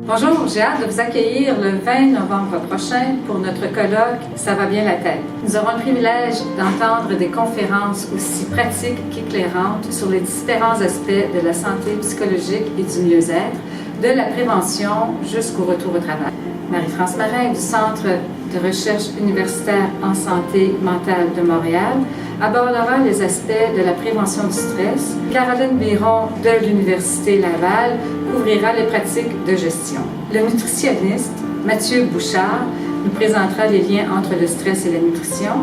Bonjour, j'ai hâte de vous accueillir le 20 novembre prochain pour notre colloque « Ça va bien la tête ». Nous aurons le privilège d'entendre des conférences aussi pratiques qu'éclairantes sur les différents aspects de la santé psychologique et du mieux-être, de la prévention jusqu'au retour au travail. Marie-France Marin du Centre de recherche universitaire en santé mentale de Montréal abordera les aspects de la prévention du stress. Caroline Biron de l'Université Laval couvrira les pratiques de gestion. Le nutritionniste Mathieu Bouchard nous présentera les liens entre le stress et la nutrition.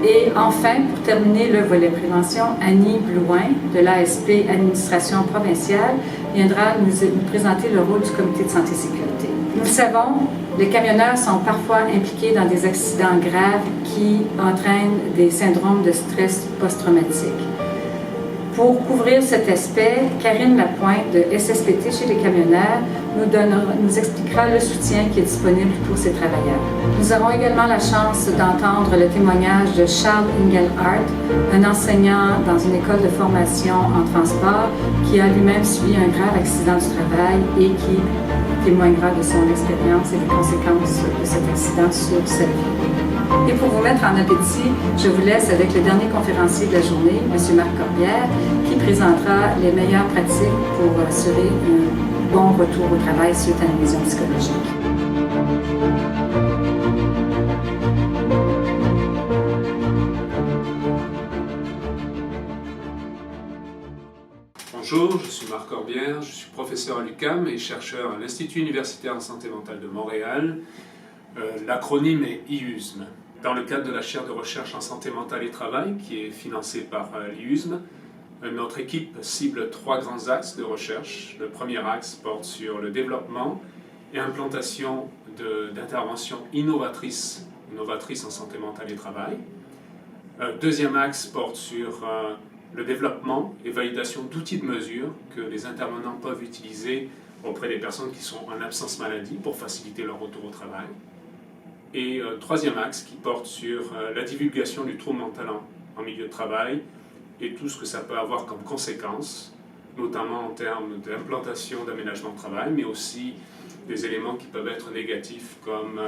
Et enfin, pour terminer le volet prévention, Annie Blouin de l'ASP Administration provinciale viendra nous présenter le rôle du comité de santé et sécurité. Nous le savons, les camionneurs sont parfois impliqués dans des accidents graves qui entraînent des syndromes de stress post-traumatique. Pour couvrir cet aspect, Karine Lapointe de SSPT chez les camionneurs nous expliquera le soutien qui est disponible pour ces travailleurs. Nous aurons également la chance d'entendre le témoignage de Charles Engelhardt, un enseignant dans une école de formation en transport qui a lui-même subi un grave accident du travail et qui témoignera de son expérience et des conséquences de cet accident sur sa vie. Et pour vous mettre en appétit, je vous laisse avec le dernier conférencier de la journée, M. Marc Corbière, qui présentera les meilleures pratiques pour assurer un bon retour au travail suite à une lésion psychologique. Bonjour, je suis Marc Corbière, je suis professeur à l'UQAM et chercheur à l'Institut universitaire en santé mentale de Montréal. L'acronyme est IUSM. Dans le cadre de la chaire de recherche en santé mentale et travail, qui est financée par l'IUSM, notre équipe cible 3 grands axes de recherche. Le premier axe porte sur le développement et implantation d'interventions innovatrices en santé mentale et travail. Deuxième axe porte sur le développement et validation d'outils de mesure que les intervenants peuvent utiliser auprès des personnes qui sont en absence maladie pour faciliter leur retour au travail. Et troisième axe qui porte sur la divulgation du trouble mental en milieu de travail et tout ce que ça peut avoir comme conséquences, notamment en termes d'implantation d'aménagement de travail, mais aussi des éléments qui peuvent être négatifs comme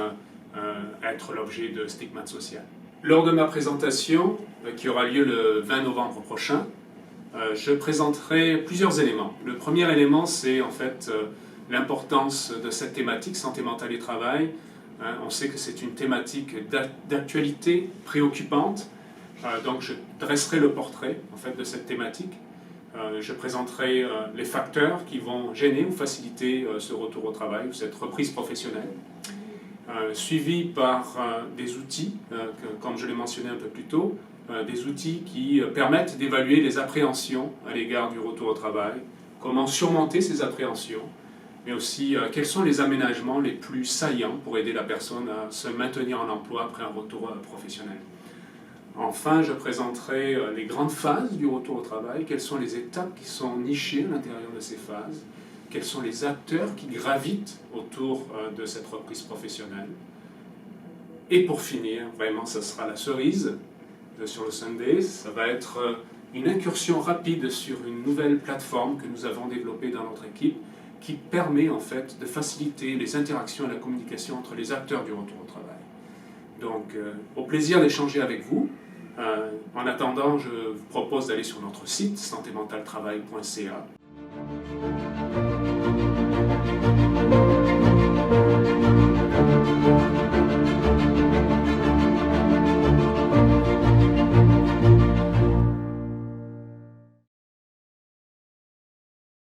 être l'objet de stigmates sociaux. Lors de ma présentation, qui aura lieu le 20 novembre prochain, je présenterai plusieurs éléments. Le premier élément, c'est en fait l'importance de cette thématique, santé mentale et travail. On sait que c'est une thématique d'actualité préoccupante, donc je dresserai le portrait en fait, de cette thématique. Je présenterai les facteurs qui vont gêner ou faciliter ce retour au travail ou cette reprise professionnelle. Suivi par des outils, comme je l'ai mentionné un peu plus tôt, des outils qui permettent d'évaluer les appréhensions à l'égard du retour au travail, comment surmonter ces appréhensions, mais aussi quels sont les aménagements les plus saillants pour aider la personne à se maintenir en emploi après un retour professionnel. Enfin, je présenterai les grandes phases du retour au travail, quelles sont les étapes qui sont nichées à l'intérieur de ces phases, quels sont les acteurs qui gravitent autour de cette reprise professionnelle. Et pour finir, vraiment, ça sera la cerise sur le sundae. Ça va être une incursion rapide sur une nouvelle plateforme que nous avons développée dans notre équipe qui permet en fait de faciliter les interactions et la communication entre les acteurs du retour au travail. Donc, au plaisir d'échanger avec vous. En attendant, je vous propose d'aller sur notre site santémentaltravail.ca.